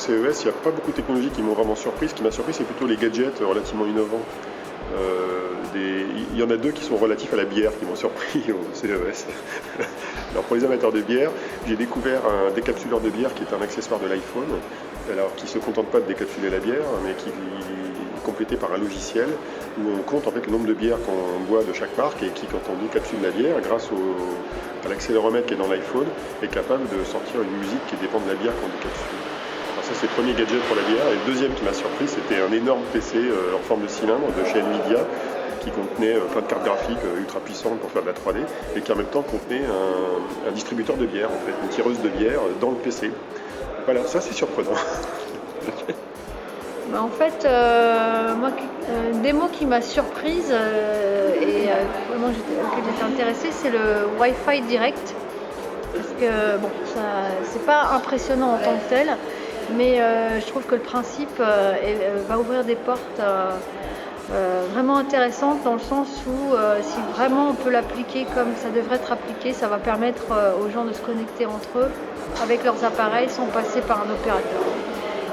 CES, il n'y a pas beaucoup de technologies qui m'ont vraiment surpris. Ce qui m'a surpris, c'est plutôt les gadgets relativement innovants. Il y en a deux qui sont relatifs à la bière qui m'ont surpris au CES. Alors pour les amateurs de bière, j'ai découvert un décapsuleur de bière qui est un accessoire de l'iPhone, alors qui ne se contente pas de décapsuler la bière, mais qui est complété par un logiciel où on compte en fait le nombre de bières qu'on boit de chaque marque et qui, quand on décapsule la bière, grâce à l'accéléromètre qui est dans l'iPhone, est capable de sortir une musique qui dépend de la bière qu'on décapsule. Alors ça, c'est le premier gadget pour la bière. Et le deuxième qui m'a surpris, c'était un énorme PC en forme de cylindre de chez Nvidia qui contenait plein de cartes graphiques ultra puissantes pour faire de la 3D et qui en même temps contenait un distributeur de bière, en fait, une tireuse de bière dans le PC. Voilà, ça c'est surprenant. En fait, moi, une démo qui m'a surprise et vraiment auquel j'étais intéressée, c'est le Wi-Fi direct. Parce que bon, c'est pas impressionnant en tant que tel, mais je trouve que le principe va ouvrir des portes vraiment intéressantes dans le sens où si vraiment on peut l'appliquer comme ça devrait être appliqué, ça va permettre aux gens de se connecter entre eux avec leurs appareils sans passer par un opérateur.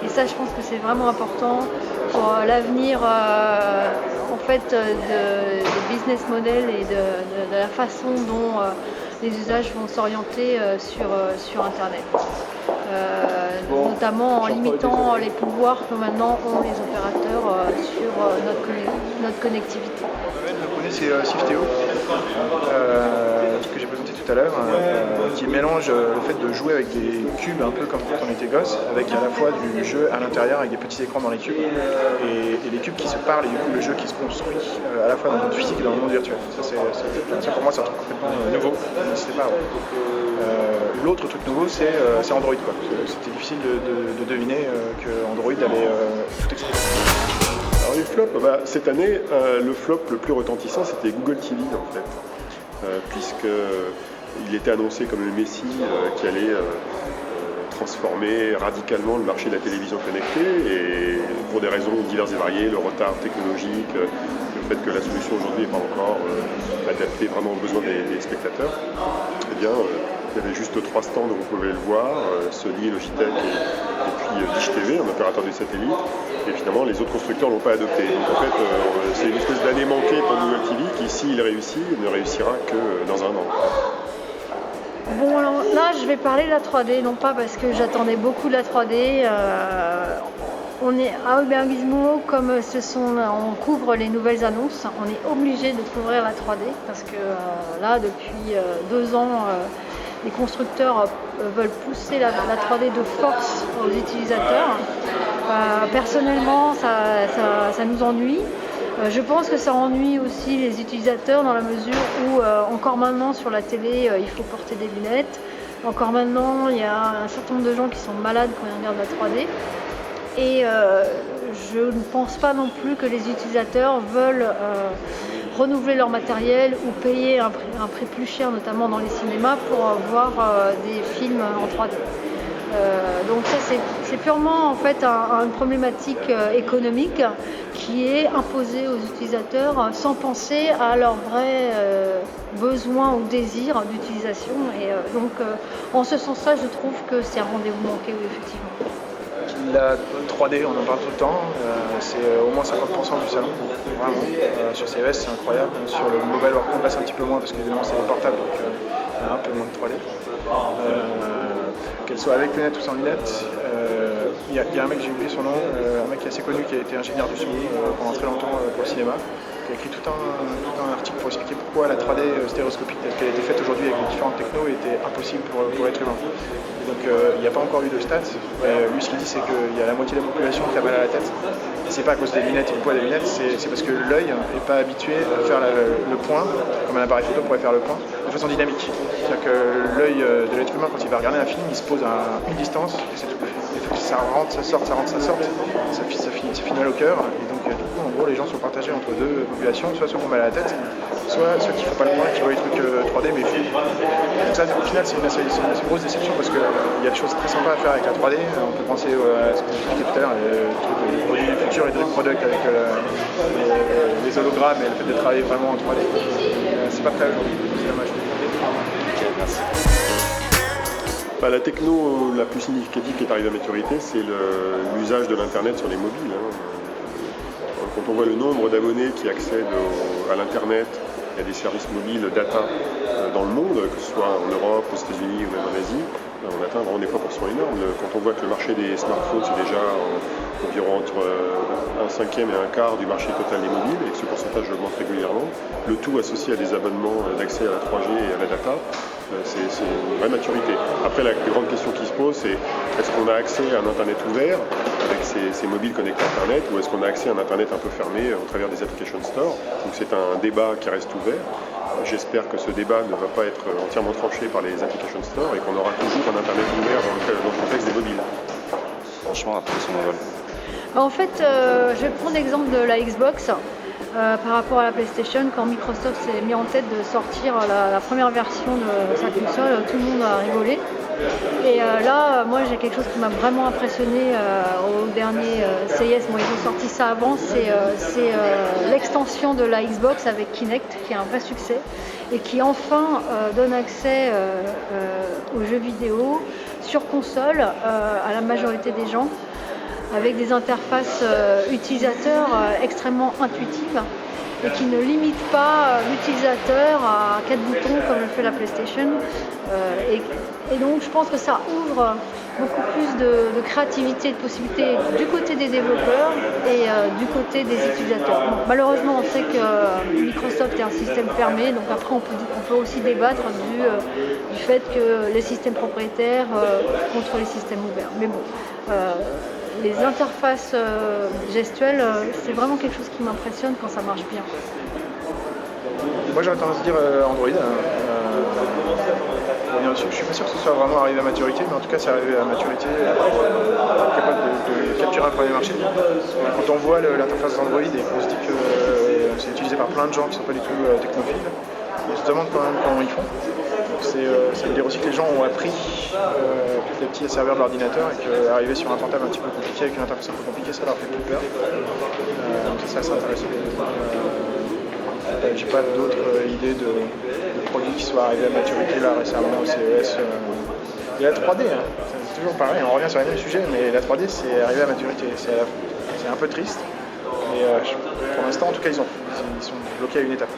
Et ça, je pense que c'est vraiment important pour l'avenir en fait, des business models et de la façon dont les usages vont s'orienter sur Internet. Notamment en limitant les pouvoirs que maintenant ont les opérateurs sur notre connectivité. Le premier, c'est Sifteo, que j'ai présenté tout à l'heure, qui mélange le fait de jouer avec des cubes un peu comme quand on était gosse, avec à la fois du jeu à l'intérieur avec des petits écrans dans les cubes et les cubes qui se parlent et du coup le jeu qui se construit à la fois dans le monde physique et dans le monde virtuel. Ça pour moi c'est un truc complètement nouveau, c'était pas avant. L'autre truc nouveau c'est Android quoi. C'était difficile de deviner que Android allait tout expliquer. Alors les flops, cette année, le flop le plus retentissant c'était Google TV en fait, puisqu'il était annoncé comme le Messie qui allait transformer radicalement le marché de la télévision connectée et pour des raisons diverses et variées, le retard technologique, le fait que la solution aujourd'hui n'est pas encore adaptée vraiment aux besoins des spectateurs, eh bien il y avait juste 3 stands où vous pouvez le voir, Sony, Logitech et puis Dish TV, un opérateur de satellite. Et finalement, les autres constructeurs ne l'ont pas adopté. Donc en fait, c'est une espèce d'année manquée pour Google TV qui, s'il réussit, ne réussira que dans un an. Bon, alors là, je vais parler de la 3D, non pas parce que j'attendais beaucoup de la 3D. On est à Hubert Gizmo, comme on couvre les nouvelles annonces, on est obligé de couvrir la 3D parce que là, depuis 2 ans, les constructeurs veulent pousser la 3D de force aux utilisateurs. Personnellement, ça nous ennuie. Je pense que ça ennuie aussi les utilisateurs dans la mesure où encore maintenant sur la télé, il faut porter des lunettes. Encore maintenant, il y a un certain nombre de gens qui sont malades quand ils regardent la 3D. Et je ne pense pas non plus que les utilisateurs veulent renouveler leur matériel ou payer un prix plus cher, notamment dans les cinémas, pour voir des films en 3D. Donc ça c'est purement en fait une problématique économique qui est imposée aux utilisateurs sans penser à leurs vrais besoins ou désirs d'utilisation. Et donc en ce sens-là, je trouve que c'est un rendez-vous manqué, oui, effectivement. La 3D, on en parle tout le temps, c'est au moins 50% du salon, vraiment. Sur CES, c'est incroyable. Sur le Mobile World Congress, un petit peu moins parce qu'évidemment c'est des portables, donc il y a un peu moins de 3D. Qu'elle soit avec lunettes ou sans lunettes, il y a un mec, j'ai oublié son nom, un mec qui est assez connu, qui a été ingénieur du son pendant très longtemps pour le cinéma, qui a écrit tout un article pour expliquer pourquoi la 3D stéréoscopique telle qu'elle a été faite aujourd'hui avec les différentes technos était impossible pour l'être humain. Et donc il n'y a pas encore eu de stats, mais lui ce qu'il dit c'est qu'il y a la moitié de la population qui a mal à la tête. Et c'est pas à cause des lunettes et du poids des lunettes, c'est parce que l'œil n'est pas habitué à faire le point, comme un appareil photo pourrait faire le point, de façon dynamique. C'est-à-dire que l'œil de l'être humain, quand il va regarder un film, il se pose à une distance, et c'est tout. Il faut que ça rentre, ça sorte, ça finit au cœur. Et donc du coup, en gros, les gens sont partagés entre deux populations, soit ceux qui ont mal à la tête, soit ceux qui ne font pas le point et qui voient les trucs 3D mais flous. Donc ça, au final, c'est une assez grosse déception parce qu'il y a des choses très sympas à faire avec la 3D. On peut penser à ce que j'expliquais tout à l'heure, les produits du futur, les dream products avec les hologrammes et le fait de travailler vraiment en 3D. C'est pas prêt aujourd'hui, c'est dommage. Ok, merci. La techno la plus significative qui est arrivée à maturité, c'est l'usage de l'Internet sur les mobiles. Quand on voit le nombre d'abonnés qui accèdent à l'Internet, il y a des services mobiles data dans le monde, que ce soit en Europe, aux États-Unis ou même en Asie, on atteint vraiment des proportions énormes. Quand on voit que le marché des smartphones, c'est déjà environ entre un cinquième et un quart du marché total des mobiles, et que ce pourcentage augmente régulièrement, le tout associé à des abonnements d'accès à la 3G et à la data, c'est une vraie maturité. Après, la grande question qui se pose, c'est est-ce qu'on a accès à un Internet ouvert avec ces mobiles connectés à Internet, ou est-ce qu'on a accès à un Internet un peu fermé au travers des application stores? Donc c'est un débat qui reste ouvert. J'espère que ce débat ne va pas être entièrement tranché par les application stores et qu'on aura toujours un Internet ouvert dans le contexte des mobiles. Franchement, après son envol. En fait, je vais prendre l'exemple de la Xbox. Par rapport à la PlayStation, quand Microsoft s'est mis en tête de sortir la première version de sa console, tout le monde a rigolé. Et là, moi j'ai quelque chose qui m'a vraiment impressionné au dernier CES. Bon, ils ont sorti ça avant, c'est l'extension de la Xbox avec Kinect, qui est un vrai succès et qui enfin donne accès aux jeux vidéo sur console à la majorité des gens, avec des interfaces utilisateurs extrêmement intuitives et qui ne limitent pas l'utilisateur à 4 boutons comme le fait la PlayStation. Et donc je pense que ça ouvre beaucoup plus de créativité et de possibilités du côté des développeurs et du côté des utilisateurs. Bon, malheureusement, on sait que Microsoft est un système fermé, donc après on peut aussi débattre du fait que les systèmes propriétaires contre les systèmes ouverts. Mais bon, les interfaces gestuelles, c'est vraiment quelque chose qui m'impressionne quand ça marche bien. Moi j'aurais tendance à dire Android. Je suis pas sûr que ce soit vraiment arrivé à maturité, mais en tout cas c'est arrivé à maturité, capable de capturer un premier marché. Quand on voit l'interface d'Android et qu'on se dit que c'est utilisé par plein de gens qui ne sont pas du tout technophiles, on se demande quand même comment ils font. Ça veut dire aussi que les gens ont appris petit à petit à servir de l'ordinateur et qu'arriver sur un portable un petit peu compliqué avec une interface un peu compliquée, ça leur fait plus peur. Donc c'est assez intéressant. J'ai pas d'autres idées de produits qui soient arrivés à maturité là récemment au CES. Et la 3D, c'est toujours pareil, on revient sur le même sujet, mais la 3D c'est arrivé à maturité. C'est un peu triste, mais pour l'instant en tout cas ils sont bloqués à une étape.